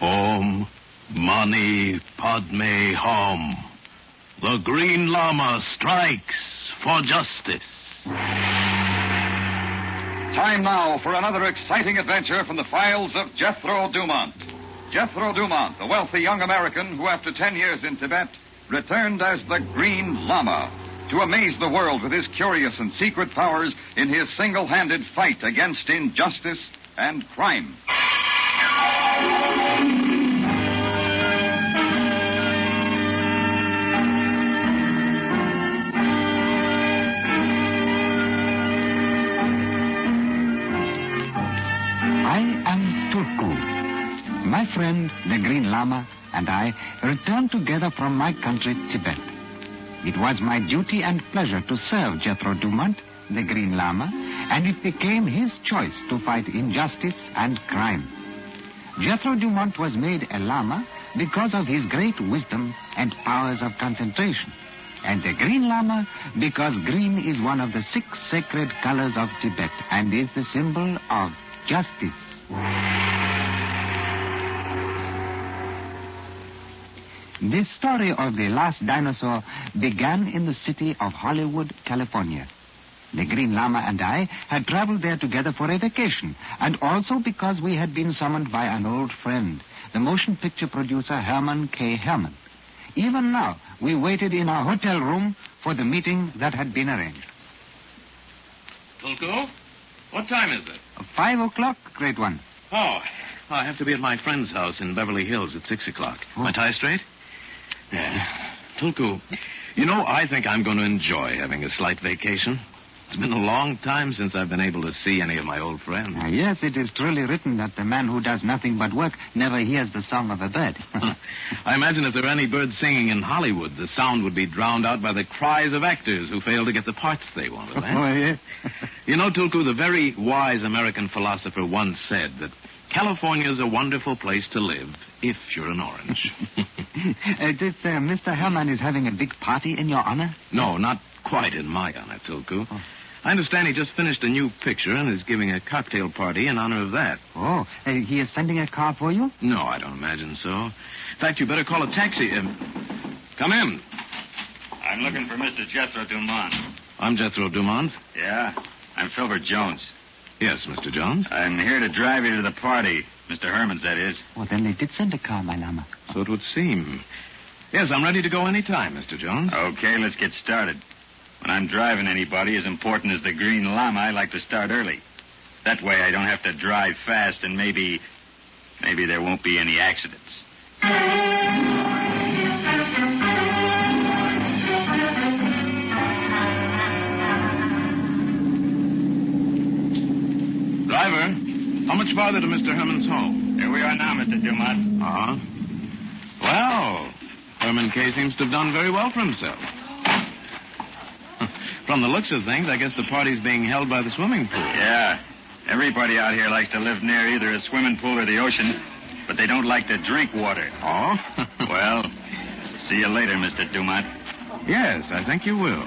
Om Mani Padme Hum. The Green Lama strikes for justice. Time now for another exciting adventure from the files of Jethro Dumont. Jethro Dumont, the wealthy young American who, after 10 years in Tibet, returned as the Green Lama to amaze the world with his curious and secret powers in his single-handed fight against injustice and crime. I am Turku. My friend, the Green Lama, and I returned together from my country, Tibet. It was my duty and pleasure to serve Jethro Dumont, the Green Lama, and it became his choice to fight injustice and crime. Jethro Dumont was made a Lama because of his great wisdom and powers of concentration, and the Green Lama because green is one of the 6 sacred colors of Tibet and is the symbol of justice. The story of the last dinosaur began in the city of Hollywood, California. The Green Lama and I had traveled there together for a vacation, and also because we had been summoned by an old friend, the motion picture producer Herman K. Herman. Even now, we waited in our hotel room for the meeting that had been arranged. Tulku, what time is it? 5 o'clock, Great One. Oh, I have to be at my friend's house in Beverly Hills at 6 o'clock. Oh. My tie straight? Yes. Tulku, I think I'm going to enjoy having a slight vacation. It's been a long time since I've been able to see any of my old friends. Yes, it is truly written that the man who does nothing but work never hears the song of a bird. I imagine if there were any birds singing in Hollywood, the sound would be drowned out by the cries of actors who fail to get the parts they wanted. Eh? Oh, yeah. Tulku, the very wise American philosopher once said that California's a wonderful place to live if you're an orange. Mr. Herman is having a big party in your honor? No, not quite in my honor, Tulku. Oh. I understand he just finished a new picture and is giving a cocktail party in honor of that. Oh, he is sending a car for you? No, I don't imagine so. In fact, you better call a taxi. Come in. I'm looking for Mr. Jethro Dumont. I'm Jethro Dumont. Yeah? I'm Filbert Jones. Yes, Mr. Jones. I'm here to drive you to the party. Mr. Herman's, that is. Well, then they did send a car, my Lama. So it would seem. Yes, I'm ready to go any time, Mr. Jones. Okay, let's get started. When I'm driving anybody as important as the Green Lama, I like to start early. That way I don't have to drive fast and maybe there won't be any accidents. Driver, how much farther to Mr. Herman's home? Here we are now, Mr. Dumont. Uh-huh. Well, Herman K. seems to have done very well for himself. From the looks of things, I guess the party's being held by the swimming pool. Yeah. Everybody out here likes to live near either a swimming pool or the ocean, but they don't like to drink water. Oh? Well, see you later, Mr. Dumont. Yes, I think you will.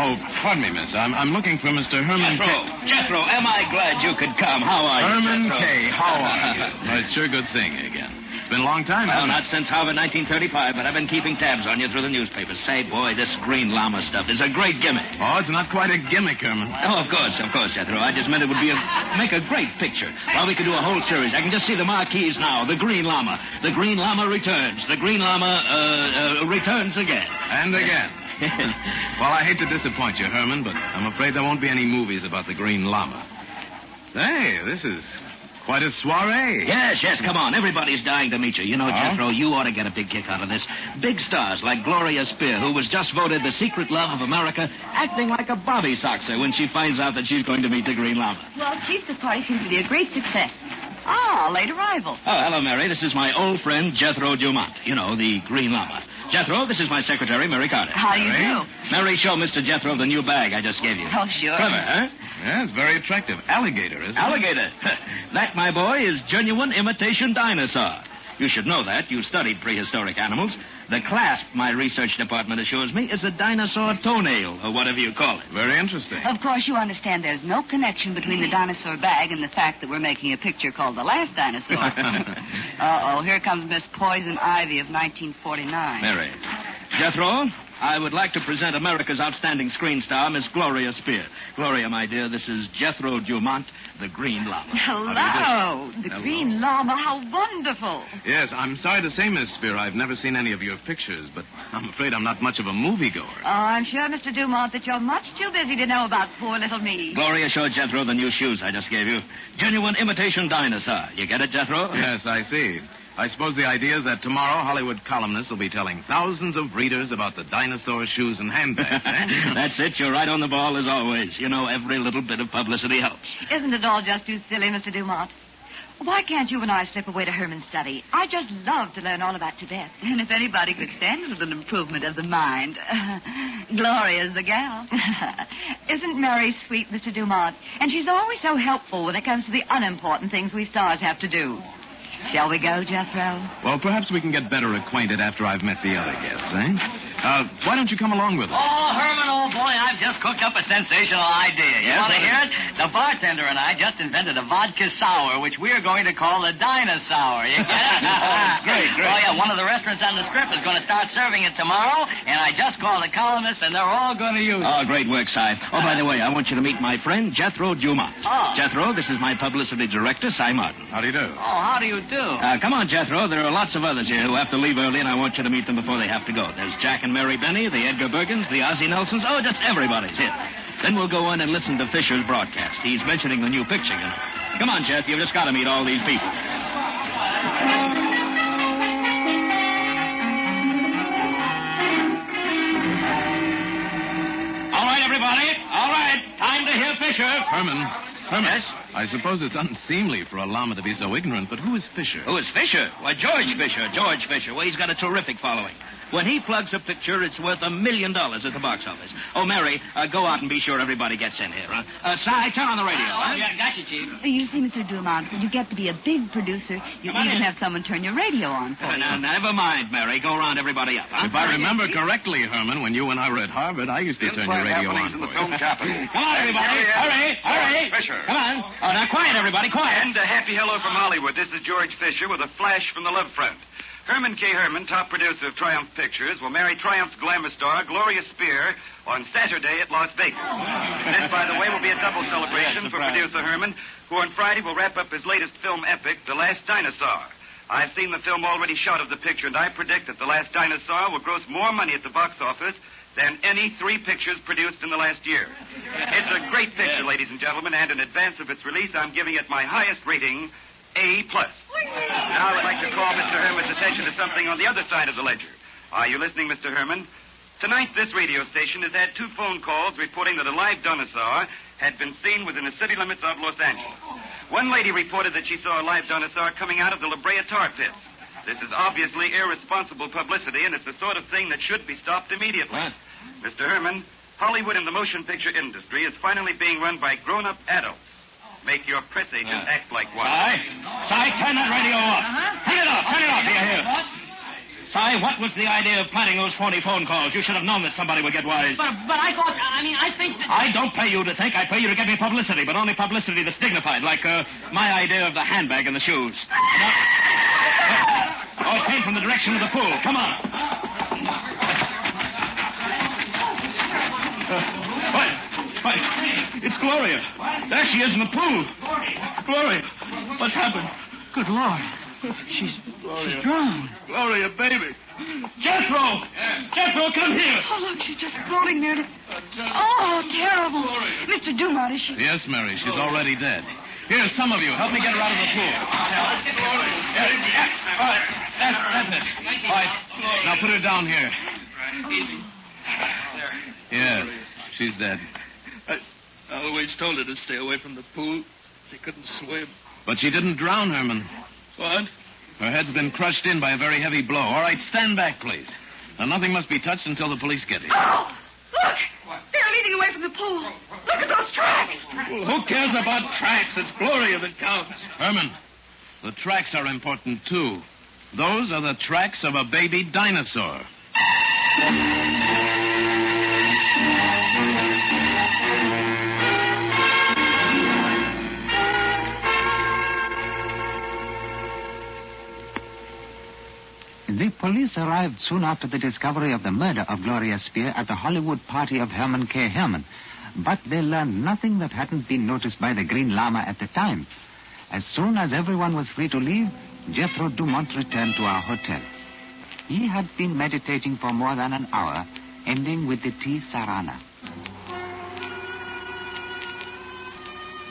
Oh, pardon me, miss. I'm looking for Mr. Herman K. Jethro, am I glad you could come? How are Herman you, Jethro? K. How are you? Well, it's sure good seeing you again. It's been a long time, Well, hasn't not since Harvard 1935, but I've been keeping tabs on you through the newspapers. Say, boy, this Green Lama stuff is a great gimmick. Oh, it's not quite a gimmick, Herman. Oh, of course, Jethro. I just meant it would make a great picture. Well, we could do a whole series. I can just see the marquees now. The Green Lama. The Green Lama returns. The Green Lama, returns again. And again. Well, I hate to disappoint you, Herman, but I'm afraid there won't be any movies about the Green Lama. Hey, this is quite a soiree. Yes, come on. Everybody's dying to meet you. Jethro, you ought to get a big kick out of this. Big stars like Gloria Spear, who was just voted the secret love of America, acting like a bobby soxer when she finds out that she's going to meet the Green Lama. Well, Chief, the party seems to be a great success. Ah, late arrival. Oh, hello, Mary. This is my old friend, Jethro Dumont. The Green Lama. Jethro, this is my secretary, Mary Carter. How do you do? Mary, show Mr. Jethro the new bag I just gave you. Oh, sure. Clever, huh? Yeah, it's very attractive. Alligator, isn't it? Alligator. That, my boy, is genuine imitation dinosaur. You should know that. You studied prehistoric animals. The clasp, my research department assures me, is a dinosaur toenail, or whatever you call it. Very interesting. Of course, you understand there's no connection between the dinosaur bag and the fact that we're making a picture called The Last Dinosaur. Uh-oh, here comes Miss Poison Ivy of 1949. Mary. Jethro, I would like to present America's outstanding screen star, Miss Gloria Spear. Gloria, my dear, this is Jethro Dumont, the Green Llama. Hello, the Green Lama. How wonderful. Yes, I'm sorry to say, Miss Spear, I've never seen any of your pictures, but I'm afraid I'm not much of a moviegoer. Oh, I'm sure, Mr. Dumont, that you're much too busy to know about poor little me. Gloria showed Jethro the new shoes I just gave you. Genuine imitation dinosaur. You get it, Jethro? Yes, I see. I suppose the idea is that tomorrow Hollywood columnists will be telling thousands of readers about the dinosaur shoes and handbags, eh? That's it. You're right on the ball as always. You know, every little bit of publicity helps. Isn't it all just too silly, Mr. Dumont? Why can't you and I slip away to Herman's study? I just love to learn all about Tibet. And if anybody could stand a little improvement of the mind, Gloria's the gal. Isn't Mary sweet, Mr. Dumont? And she's always so helpful when it comes to the unimportant things we stars have to do. Shall we go, Jethro? Well, perhaps we can get better acquainted after I've met the other guests, eh? Why don't you come along with us? Oh, Herman, old boy, I've just cooked up a sensational idea. You want to hear it? The bartender and I just invented a vodka sour, which we're going to call the Dinosaur. You get it? That's great. Oh, yeah, one of the restaurants on the Strip is going to start serving it tomorrow, and I just called the columnists, and they're all going to use it. Oh, great work, Si. Oh, by the way, I want you to meet my friend, Jethro Dumont. Oh. Jethro, this is my publicity director, Si Martin. How do you do? Oh, how do you do? Come on, Jethro. There are lots of others here who have to leave early, and I want you to meet them before they have to go. There's Jack and Mary Benny, the Edgar Bergens, the Ozzie Nelsons. Oh, just everybody's here. Then we'll go in and listen to Fisher's broadcast. He's mentioning the new picture, you know. Come on, Jeff. You've just got to meet all these people. All right, everybody. All right. Time to hear Fisher. Herman. Yes? I suppose it's unseemly for a llama to be so ignorant, but who is Fisher? Who is Fisher? Why, George Fisher. George Fisher. Well, he's got a terrific following. When he plugs a picture, it's worth $1 million at the box office. Oh, Mary, go out and be sure everybody gets in here, huh? Si, turn on the radio, huh? Yeah, gotcha, Chief. You see, Mr. Dumont, when you get to be a big producer, you Come on even in. have someone turn your radio on for you. Now, never mind, Mary. Go round everybody up, huh? If I remember correctly, Herman, when you and I were at Harvard, I used to turn your radio on in the for film you. capital. Come on, everybody. Hurry. Fisher. Come on. Oh, now, quiet, everybody. Quiet. And a happy hello from Hollywood. This is George Fisher with a flash from the love front. Herman K. Herman, top producer of Triumph Pictures, will marry Triumph's glamour star, Gloria Spear, on Saturday at Las Vegas. This, by the way, will be a double celebration for producer Herman, who on Friday will wrap up his latest film epic, The Last Dinosaur. I've seen the film already shot of the picture, and I predict that The Last Dinosaur will gross more money at the box office than any 3 pictures produced in the last year. It's a great picture, ladies and gentlemen, and in advance of its release, I'm giving it my highest rating, A+. Now I'd like to call Mr. Herman's attention to something on the other side of the ledger. Are you listening, Mr. Herman? Tonight, this radio station has had 2 phone calls reporting that a live dinosaur had been seen within the city limits of Los Angeles. One lady reported that she saw a live dinosaur coming out of the La Brea tar pits. This is obviously irresponsible publicity, and it's the sort of thing that should be stopped immediately. What? Mr. Herman, Hollywood and the motion picture industry is finally being run by grown-up adults. Make your press agent act like one. Si, turn that radio off. Turn it off, do you hear? Si, what was the idea of planting those phony phone calls? You should have known that somebody would get wise. But I thought, I think that... I don't pay you to think. I pay you to get me publicity, but only publicity that's dignified, like my idea of the handbag and the shoes. Oh, it came from the direction of the pool. Come on. What? It's Gloria. There she is in the pool. Gloria, what's happened? Good Lord. She's drowned. Gloria, baby. Jethro! Jethro, come here. Oh, look, she's just floating there. Oh, terrible. Mr. Dumont, is she... Yes, Mary, she's already dead. Here, some of you, help me get her out of the pool. All right, that's it. All right, now put her down here. Yes, she's dead. I always told her to stay away from the pool. She couldn't swim. But she didn't drown, Herman. What? Her head's been crushed in by a very heavy blow. All right, stand back, please. Now, nothing must be touched until the police get here. Oh, look! They're leading away from the pool. Look at those tracks. Well, who cares about tracks? It's Gloria that counts. Herman, the tracks are important, too. Those are the tracks of a baby dinosaur. The police arrived soon after the discovery of the murder of Gloria Spear at the Hollywood party of Herman K. Herman. But they learned nothing that hadn't been noticed by the Green Lama at the time. As soon as everyone was free to leave, Jethro Dumont returned to our hotel. He had been meditating for more than an hour, ending with the tea sarana.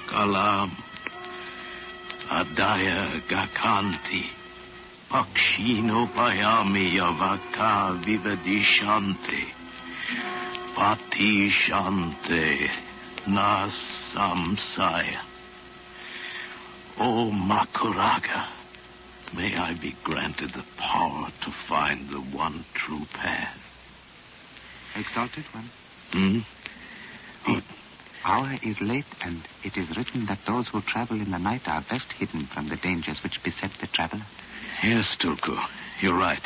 Kalam, Adaya Gakanti, Pakshino Payami Yavaka Vivadishante, Patishante, Nasamsaya. O Makuraga, may I be granted the power to find the one true path. Exalted one. What? The hour is late, and it is written that those who travel in the night are best hidden from the dangers which beset the traveler. Yes, Tulku, you're right.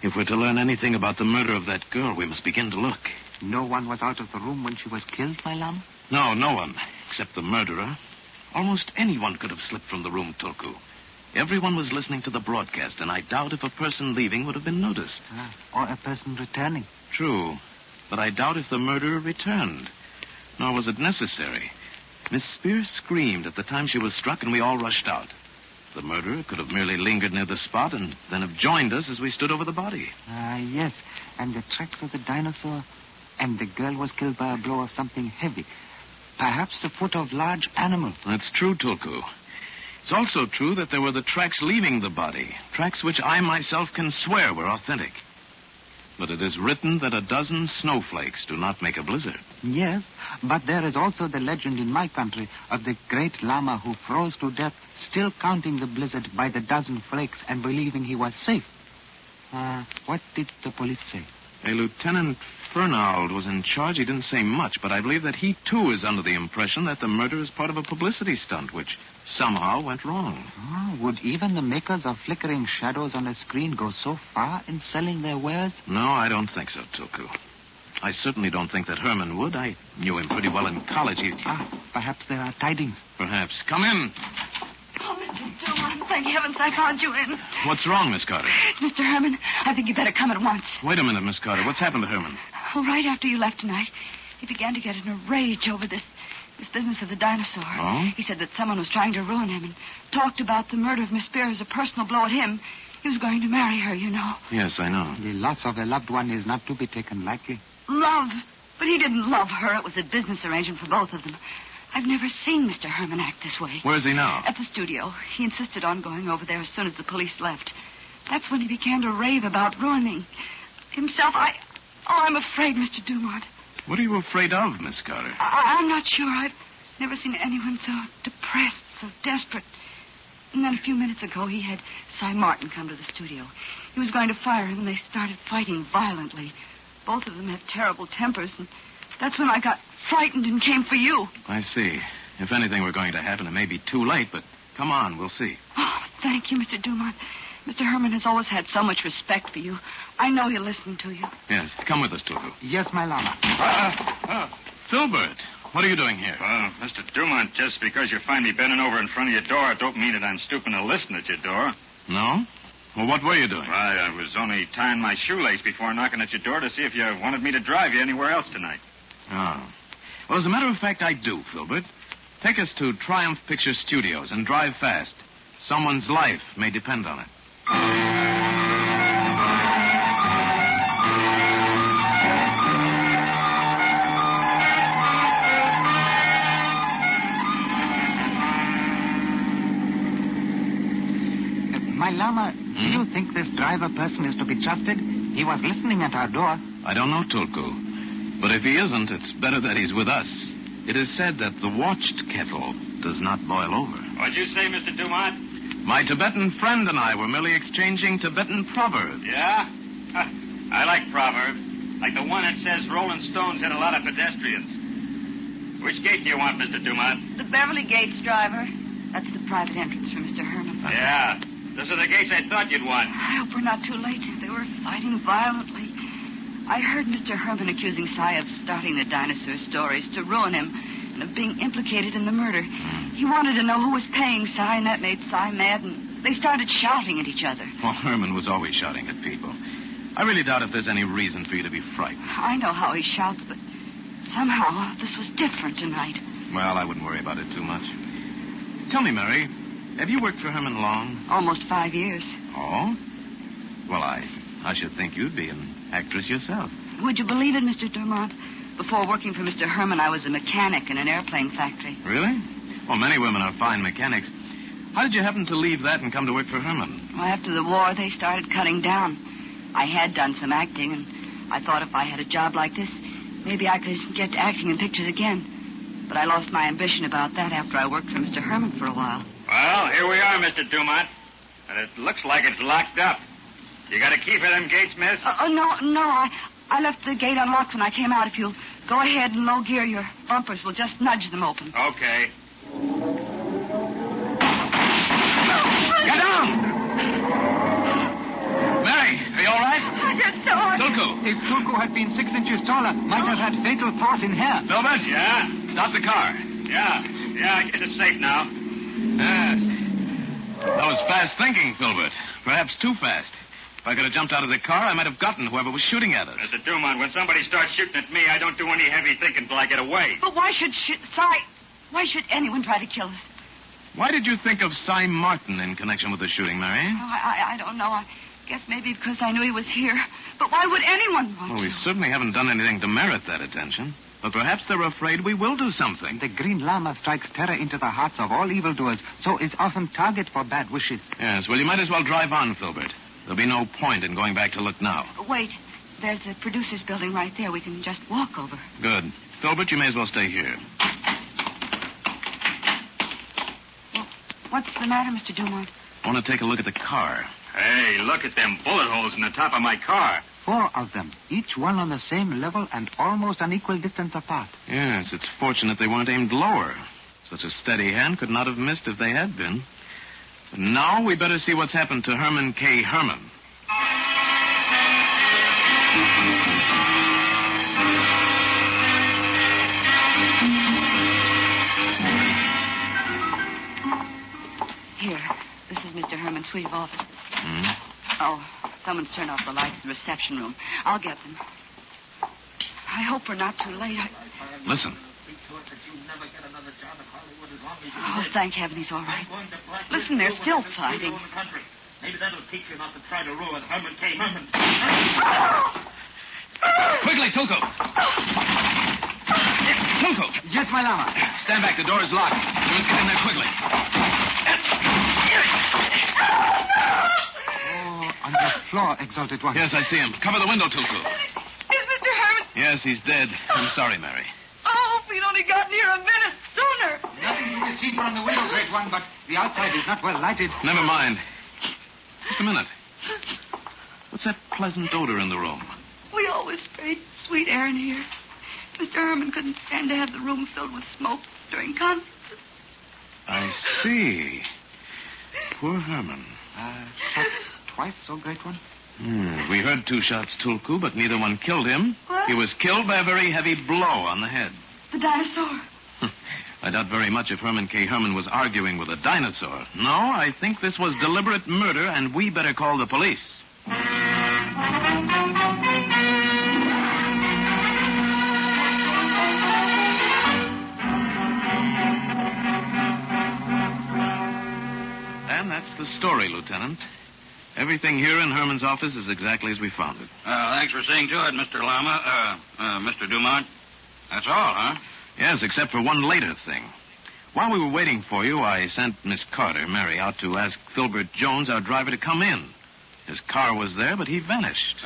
If we're to learn anything about the murder of that girl, we must begin to look. No one was out of the room when she was killed, my Lama? No, no one, except the murderer. Almost anyone could have slipped from the room, Tulku. Everyone was listening to the broadcast, and I doubt if a person leaving would have been noticed. Or a person returning. True, but I doubt if the murderer returned. Nor was it necessary. Miss Spear screamed at the time she was struck, and we all rushed out. The murderer could have merely lingered near the spot and then have joined us as we stood over the body. Yes, and the tracks of the dinosaur, and the girl was killed by a blow of something heavy. Perhaps the foot of large animal. That's true, Tulku. It's also true that there were the tracks leaving the body, tracks which I myself can swear were authentic. But it is written that a dozen snowflakes do not make a blizzard. Yes, but there is also the legend in my country of the great Lama who froze to death, still counting the blizzard by the dozen flakes and believing he was safe. What did the police say? A Lieutenant Fernald was in charge. He didn't say much, but I believe that he, too, is under the impression that the murder is part of a publicity stunt, which somehow went wrong. Would even the makers of flickering shadows on a screen go so far in selling their wares? No, I don't think so, Tulku. I certainly don't think that Herman would. I knew him pretty well in college. Perhaps there are tidings. Perhaps. Come in. Oh, Mr. Dumont, thank heavens I found you in. What's wrong, Miss Carter? Mr. Herman, I think you better come at once. Wait a minute, Miss Carter. What's happened to Herman? Oh, right after you left tonight, he began to get in a rage over this business of the dinosaur. Oh? He said that someone was trying to ruin him and talked about the murder of Miss Spear as a personal blow at him. He was going to marry her, you know. Yes, I know. The loss of a loved one is not to be taken lightly. Love. But he didn't love her. It was a business arrangement for both of them. I've never seen Mr. Herman act this way. Where's he now? At the studio. He insisted on going over there as soon as the police left. That's when he began to rave about ruining himself. I'm afraid, Mr. Dumont. What are you afraid of, Miss Carter? I'm not sure. I've never seen anyone so depressed, so desperate. And then a few minutes ago, he had Cy Martin come to the studio. He was going to fire him, and they started fighting violently. Both of them have terrible tempers, and that's when I got frightened and came for you. I see. If anything were going to happen, it may be too late, but come on, we'll see. Oh, thank you, Mr. Dumont. Mr. Herman has always had so much respect for you. I know he'll listen to you. Yes, come with us, Tulku. Yes, my Lama. Filbert, what are you doing here? Mr. Dumont, just because you find me bending over in front of your door, it don't mean that I'm stooping to listen at your door. No? Well, what were you doing? I was only tying my shoelace before knocking at your door to see if you wanted me to drive you anywhere else tonight. Oh. Well, as a matter of fact, I do, Filbert. Take us to Triumph Picture Studios and drive fast. Someone's life may depend on it. My Lama, do you think this driver person is to be trusted? He was listening at our door. I don't know, Tulku. But if he isn't, it's better that he's with us. It is said that the watched kettle does not boil over. What'd you say, Mr. Dumont? My Tibetan friend and I were merely exchanging Tibetan proverbs. Yeah? I like proverbs. Like the one that says Rolling Stones had a lot of pedestrians. Which gate do you want, Mr. Dumont? The Beverly Gates driver. That's the private entrance for Mr. Herman. Yeah. Those are the gates I thought you'd want. I hope we're not too late. They were fighting violently. I heard Mr. Herman accusing Cy of starting the dinosaur stories to ruin him and of being implicated in the murder. He wanted to know who was paying Cy, and that made Cy mad, and they started shouting at each other. Well, Herman was always shouting at people. I really doubt if there's any reason for you to be frightened. I know how he shouts, but somehow this was different tonight. Well, I wouldn't worry about it too much. Tell me, Mary, have you worked for Herman long? Almost 5 years. Oh? Well, I should think you'd be an actress yourself. Would you believe it, Mr. Dumont? Before working for Mr. Herman, I was a mechanic in an airplane factory. Really? Well, many women are fine mechanics. How did you happen to leave that and come to work for Herman? Well, after the war, they started cutting down. I had done some acting, and I thought if I had a job like this, maybe I could get to acting in pictures again. But I lost my ambition about that after I worked for Mr. Herman for a while. Well, here we are, Mr. Dumont. And it looks like it's locked up. You got a key for them gates, miss? No. I left the gate unlocked when I came out. If you'll go ahead and low gear, your bumpers will just nudge them open. Okay. Get down! Mary, are you all right? I just saw it. Tulku. If Tulku had been 6 inches taller, might have had fatal part in hair. Filbert? Yeah? Stop the car. Yeah, I guess it's safe now. Yes. That was fast thinking, Filbert. Perhaps too fast. If I could have jumped out of the car, I might have gotten whoever was shooting at us. Mr. Dumont, when somebody starts shooting at me, I don't do any heavy thinking till I get away. But why should anyone try to kill us? Why did you think of Cy Martin in connection with the shooting, Mary? Oh, I don't know. I guess maybe because I knew he was here. But why would anyone want Well, we to? certainly haven't done anything to merit that attention. But perhaps they're afraid we will do something. The Green Lama strikes terror into the hearts of all evildoers, so is often target for bad wishes. Yes, well, you might as well drive on, Filbert. There'll be no point in going back to look now. Wait. There's the producer's building right there. We can just walk over. Good. Filbert, you may as well stay here. Well, what's the matter, Mr. Dumont? I want to take a look at the car. Hey, look at them bullet holes in the top of my car. 4 of them, each one on the same level and almost an equal distance apart. Yes, it's fortunate they weren't aimed lower. Such a steady hand could not have missed if they had been. But now we better see what's happened to Herman K. Herman. Here. This is Mr. Herman's suite of offices. Hmm? Oh, someone's turned off the lights in the reception room. I'll get them. I hope we're not too late. Listen. Oh, thank heaven he's all right. Listen, they're still fighting. Maybe that'll teach you not to try to ruin Herman K. Herman. Quickly, Tulku. Tulku. Yes, my Lama. Stand back. The door is locked. We must get in there quickly. On the floor, Exalted One. Yes, I see him. Cover the window, Tulku. Is Mr. Herman? Yes, he's dead. I'm sorry, Mary. Oh, if we'd only gotten here a minute sooner. Nothing to be seen from the window, Great One, but the outside is not well lighted. Never mind. Just a minute. What's that pleasant odor in the room? We always sprayed sweet air in here. Mr. Herman couldn't stand to have the room filled with smoke during conferences. I see. Poor Herman. Shot twice, so Great One? We heard 2 shots, Tulku, but neither one killed him. What? He was killed by a very heavy blow on the head. The dinosaur. I doubt very much if Herman K. Herman was arguing with a dinosaur. No, I think this was deliberate murder, and we better call the police. And that's the story, Lieutenant. Everything here in Herman's office is exactly as we found it. Thanks for seeing to it, Mr. Lama. Mr. Dumont. That's all, huh? Yes, except for one later thing. While we were waiting for you, I sent Miss Carter, Mary, out to ask Filbert Jones, our driver, to come in. His car was there, but he vanished.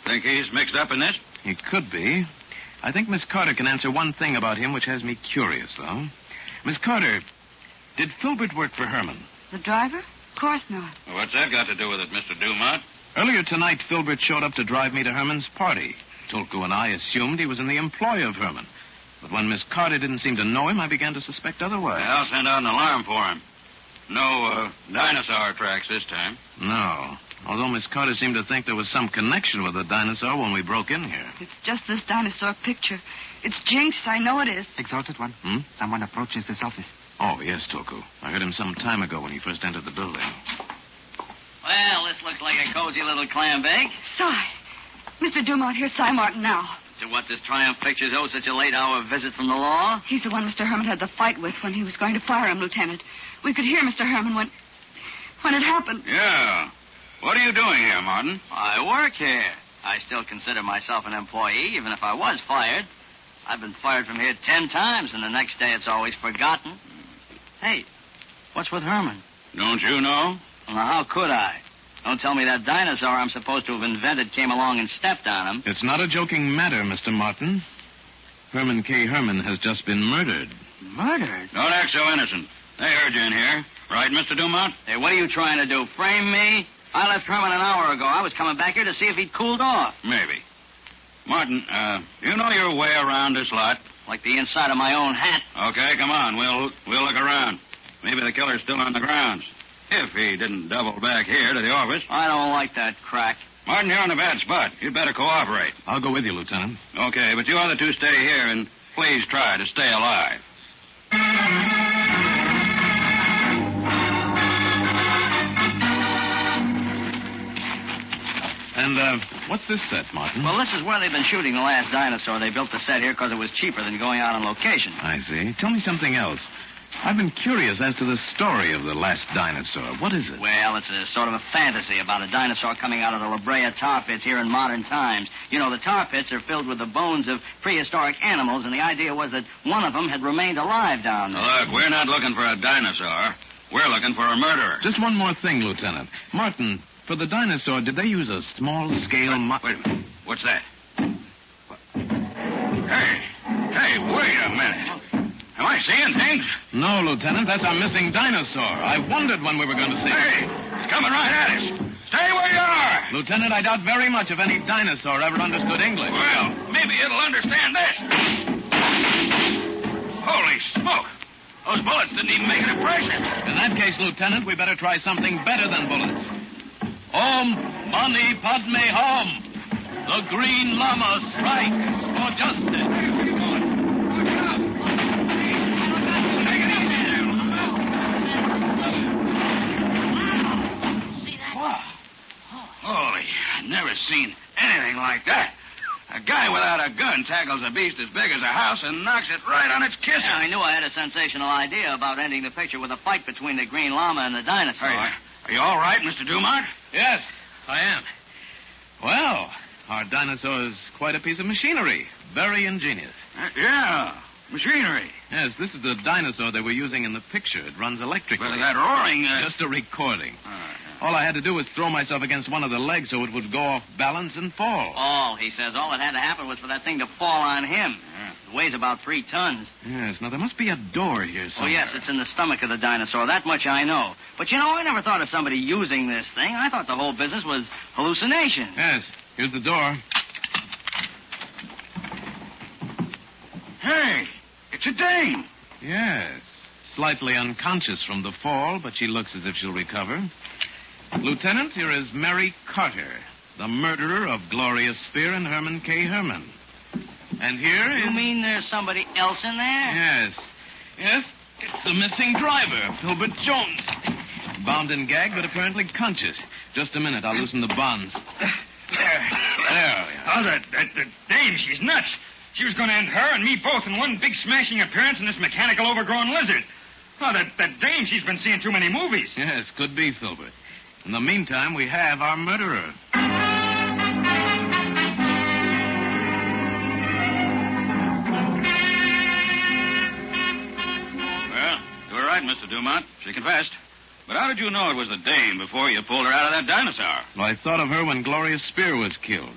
Think he's mixed up in this? He could be. I think Miss Carter can answer one thing about him which has me curious, though. Miss Carter, did Filbert work for Herman? The driver? Of course not. Well, what's that got to do with it, Mr. Dumont? Earlier tonight, Filbert showed up to drive me to Herman's party. Tulku and I assumed he was in the employ of Herman. But when Miss Carter didn't seem to know him, I began to suspect otherwise. I'll send out an alarm for him. No dinosaur tracks this time. No. Although Miss Carter seemed to think there was some connection with the dinosaur when we broke in here. It's just this dinosaur picture. It's jinxed. I know it is. Exalted One. Someone approaches this office. Oh, yes, Toku. I heard him some time ago when he first entered the building. Well, this looks like a cozy little clam bake. Cy. Mr. Dumont, here's Cy Martin now. So what, does Triumph Pictures owe such a late-hour visit from the law? He's the one Mr. Herman had the fight with when he was going to fire him, Lieutenant. We could hear Mr. Herman when it happened. Yeah. What are you doing here, Martin? I work here. I still consider myself an employee, even if I was fired. I've been fired from here 10 times, and the next day it's always forgotten. Hey, what's with Herman? Don't you know? Well, how could I? Don't tell me that dinosaur I'm supposed to have invented came along and stepped on him. It's not a joking matter, Mr. Martin. Herman K. Herman has just been murdered. Murdered? Don't act so innocent. They heard you in here. Right, Mr. Dumont? Hey, what are you trying to do, frame me? I left Herman an hour ago. I was coming back here to see if he'd cooled off. Maybe. Martin, you know your way around this lot? Like the inside of my own hat. Okay, come on. We'll look around. Maybe the killer's still on the grounds. If he didn't double back here to the office. I don't like that crack. Martin, you're on a bad spot. You'd better cooperate. I'll go with you, Lieutenant. Okay, but you other two stay here and please try to stay alive. And, what's this set, Martin? Well, this is where they've been shooting the last dinosaur. They built the set here because it was cheaper than going out on location. I see. Tell me something else. I've been curious as to the story of the last dinosaur. What is it? Well, it's a sort of a fantasy about a dinosaur coming out of the La Brea tar pits here in modern times. You know, the tar pits are filled with the bones of prehistoric animals, and the idea was that one of them had remained alive down there. Look, we're not looking for a dinosaur. We're looking for a murderer. Just one more thing, Lieutenant. Martin, for the dinosaur, did they use a small-scale... Wait a minute. What's that? Hey, wait a minute. Am I seeing things? No, Lieutenant, that's our missing dinosaur. I wondered when we were going to see it. Hey, it's coming right at us. Stay where you are. Lieutenant, I doubt very much if any dinosaur ever understood English. Well, maybe it'll understand this. Holy smoke. Those bullets didn't even make an impression. In that case, Lieutenant, we better try something better than bullets. Om Mani Padme Hum. The Green Lama strikes for justice. Holy, I've never seen anything like that. A guy without a gun tackles a beast as big as a house and knocks it right on its kisser. Yeah, I knew I had a sensational idea about ending the picture with a fight between the Green Lama and the dinosaur. Are you all right, Mr. Dumont? Yes, I am. Well, our dinosaur is quite a piece of machinery. Very ingenious. Yeah, machinery. Yes, this is the dinosaur they were using in the picture. It runs electrically. But that roaring... Just a recording. All I had to do was throw myself against one of the legs so it would go off balance and fall. All, he says. All that had to happen was for that thing to fall on him. It weighs about 3 tons. Yes, now there must be a door here somewhere. Oh, yes, it's in the stomach of the dinosaur. That much I know. But, you know, I never thought of somebody using this thing. I thought the whole business was hallucination. Yes, here's the door. Hey, it's a dame. Yes, slightly unconscious from the fall, but she looks as if she'll recover. Lieutenant, here is Mary Carter, the murderer of Gloria Spear and Herman K. Herman. And here is... You mean there's somebody else in there? Yes. Yes, it's the missing driver, Filbert Jones. Bound and gagged, but apparently conscious. Just a minute, I'll loosen the bonds. There. Oh, that dame, she's nuts. She was going to end her and me both in one big smashing appearance in this mechanical overgrown lizard. Oh, that dame, she's been seeing too many movies. Yes, could be, Filbert. In the meantime, we have our murderer. Well, you were right, Mr. Dumont. She confessed. But how did you know it was the dame before you pulled her out of that dinosaur? Well, I thought of her when Gloria Spear was killed.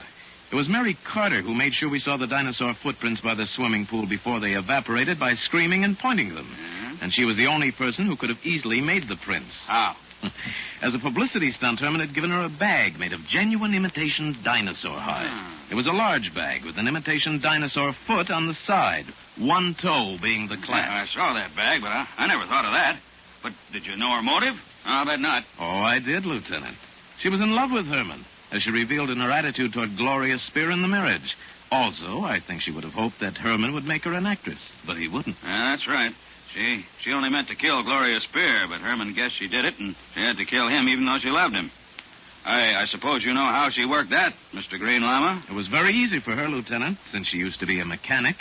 It was Mary Carter who made sure we saw the dinosaur footprints by the swimming pool before they evaporated by screaming and pointing them. Mm-hmm. And she was the only person who could have easily made the prints. How? As a publicity stunt, Herman had given her a bag made of genuine imitation dinosaur hide. It was a large bag with an imitation dinosaur foot on the side, one toe being the clasp. Yeah, I saw that bag, but I never thought of that. But did you know her motive? I'll bet not. Oh, I did, Lieutenant. She was in love with Herman, as she revealed in her attitude toward Gloria Spear in the marriage. Also, I think she would have hoped that Herman would make her an actress, but he wouldn't. That's right. She only meant to kill Gloria Spear, but Herman guessed she did it, and she had to kill him even though she loved him. I suppose you know how she worked that, Mr. Green Lama? It was very easy for her, Lieutenant, since she used to be a mechanic.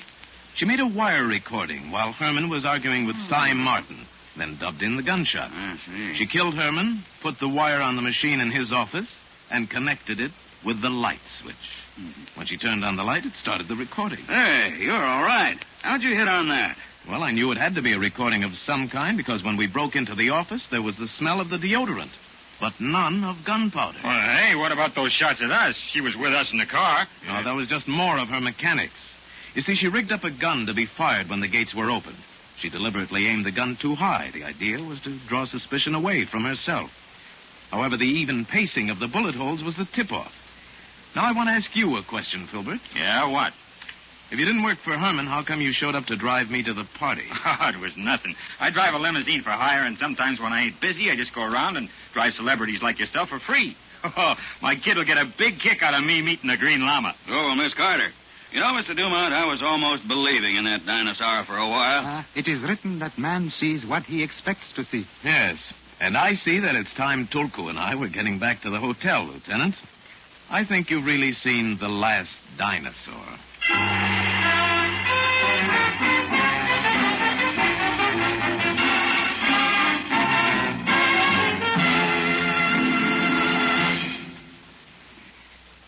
She made a wire recording while Herman was arguing with Cy Martin, then dubbed in the gunshots. I see. She killed Herman, put the wire on the machine in his office, and connected it with the light switch. When she turned on the light, it started the recording. Hey, you're all right. How'd you hit on that? Well, I knew it had to be a recording of some kind because when we broke into the office, there was the smell of the deodorant, but none of gunpowder. Well, hey, what about those shots at us? She was with us in the car. No, that was just more of her mechanics. You see, she rigged up a gun to be fired when the gates were opened. She deliberately aimed the gun too high. The idea was to draw suspicion away from herself. However, the even pacing of the bullet holes was the tip-off. Now, I want to ask you a question, Filbert. Yeah, what? If you didn't work for Herman, how come you showed up to drive me to the party? Oh, it was nothing. I drive a limousine for hire, and sometimes when I ain't busy, I just go around and drive celebrities like yourself for free. Oh, my kid will get a big kick out of me meeting the Green Lama. Oh, Miss Carter. You know, Mr. Dumont, I was almost believing in that dinosaur for a while. It is written that man sees what he expects to see. Yes, and I see that it's time Tulku and I were getting back to the hotel, Lieutenant. I think you've really seen the last dinosaur.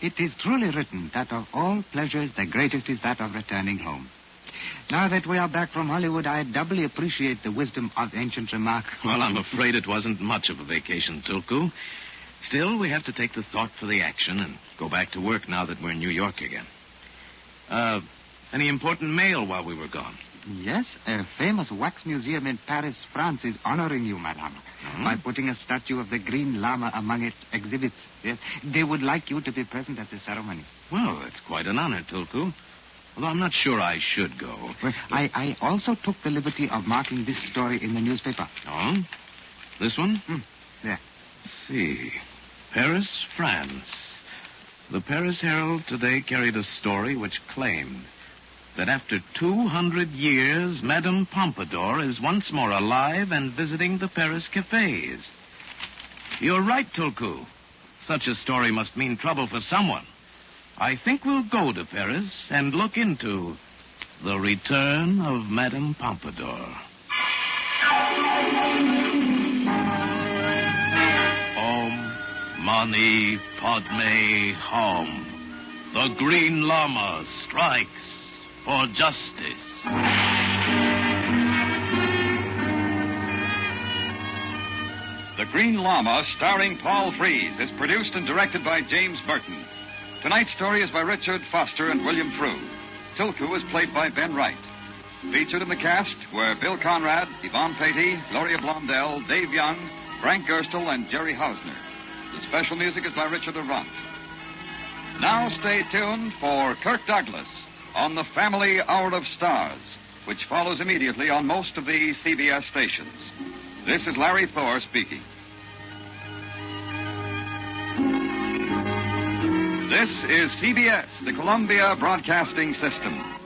It is truly written that of all pleasures, the greatest is that of returning home. Now that we are back from Hollywood, I doubly appreciate the wisdom of ancient remark. Well, I'm afraid it wasn't much of a vacation, Tulku. Still, we have to take the thought for the action and go back to work now that we're in New York again. Any important mail while we were gone? Yes, a famous wax museum in Paris, France is honoring you, madame, by putting a statue of the Green Lama among its exhibits. Yes, they would like you to be present at the ceremony. Well, it's quite an honor, Tulku. Although I'm not sure I should go. Well, I also took the liberty of marking this story in the newspaper. Oh? This one? Yeah. Let's see. Paris, France. The Paris Herald today carried a story which claimed that after 200 years, Madame Pompadour is once more alive and visiting the Paris cafes. You're right, Tulku. Such a story must mean trouble for someone. I think we'll go to Paris and look into the return of Madame Pompadour. Om Mani Padme Hum. The Green Lama strikes for justice. The Green Lama, starring Paul Frees, is produced and directed by James Burton. Tonight's story is by Richard Foster and William Frew. Tulku is played by Ben Wright. Featured in the cast were Bill Conrad, Yvonne Patey, Gloria Blondell, Dave Young, Frank Gerstle, and Jerry Hausner. The special music is by Richard Arant. Now stay tuned for Kirk Douglas on the Family Hour of Stars, which follows immediately on most of the CBS stations. This is Larry Thor speaking. This is CBS, the Columbia Broadcasting System.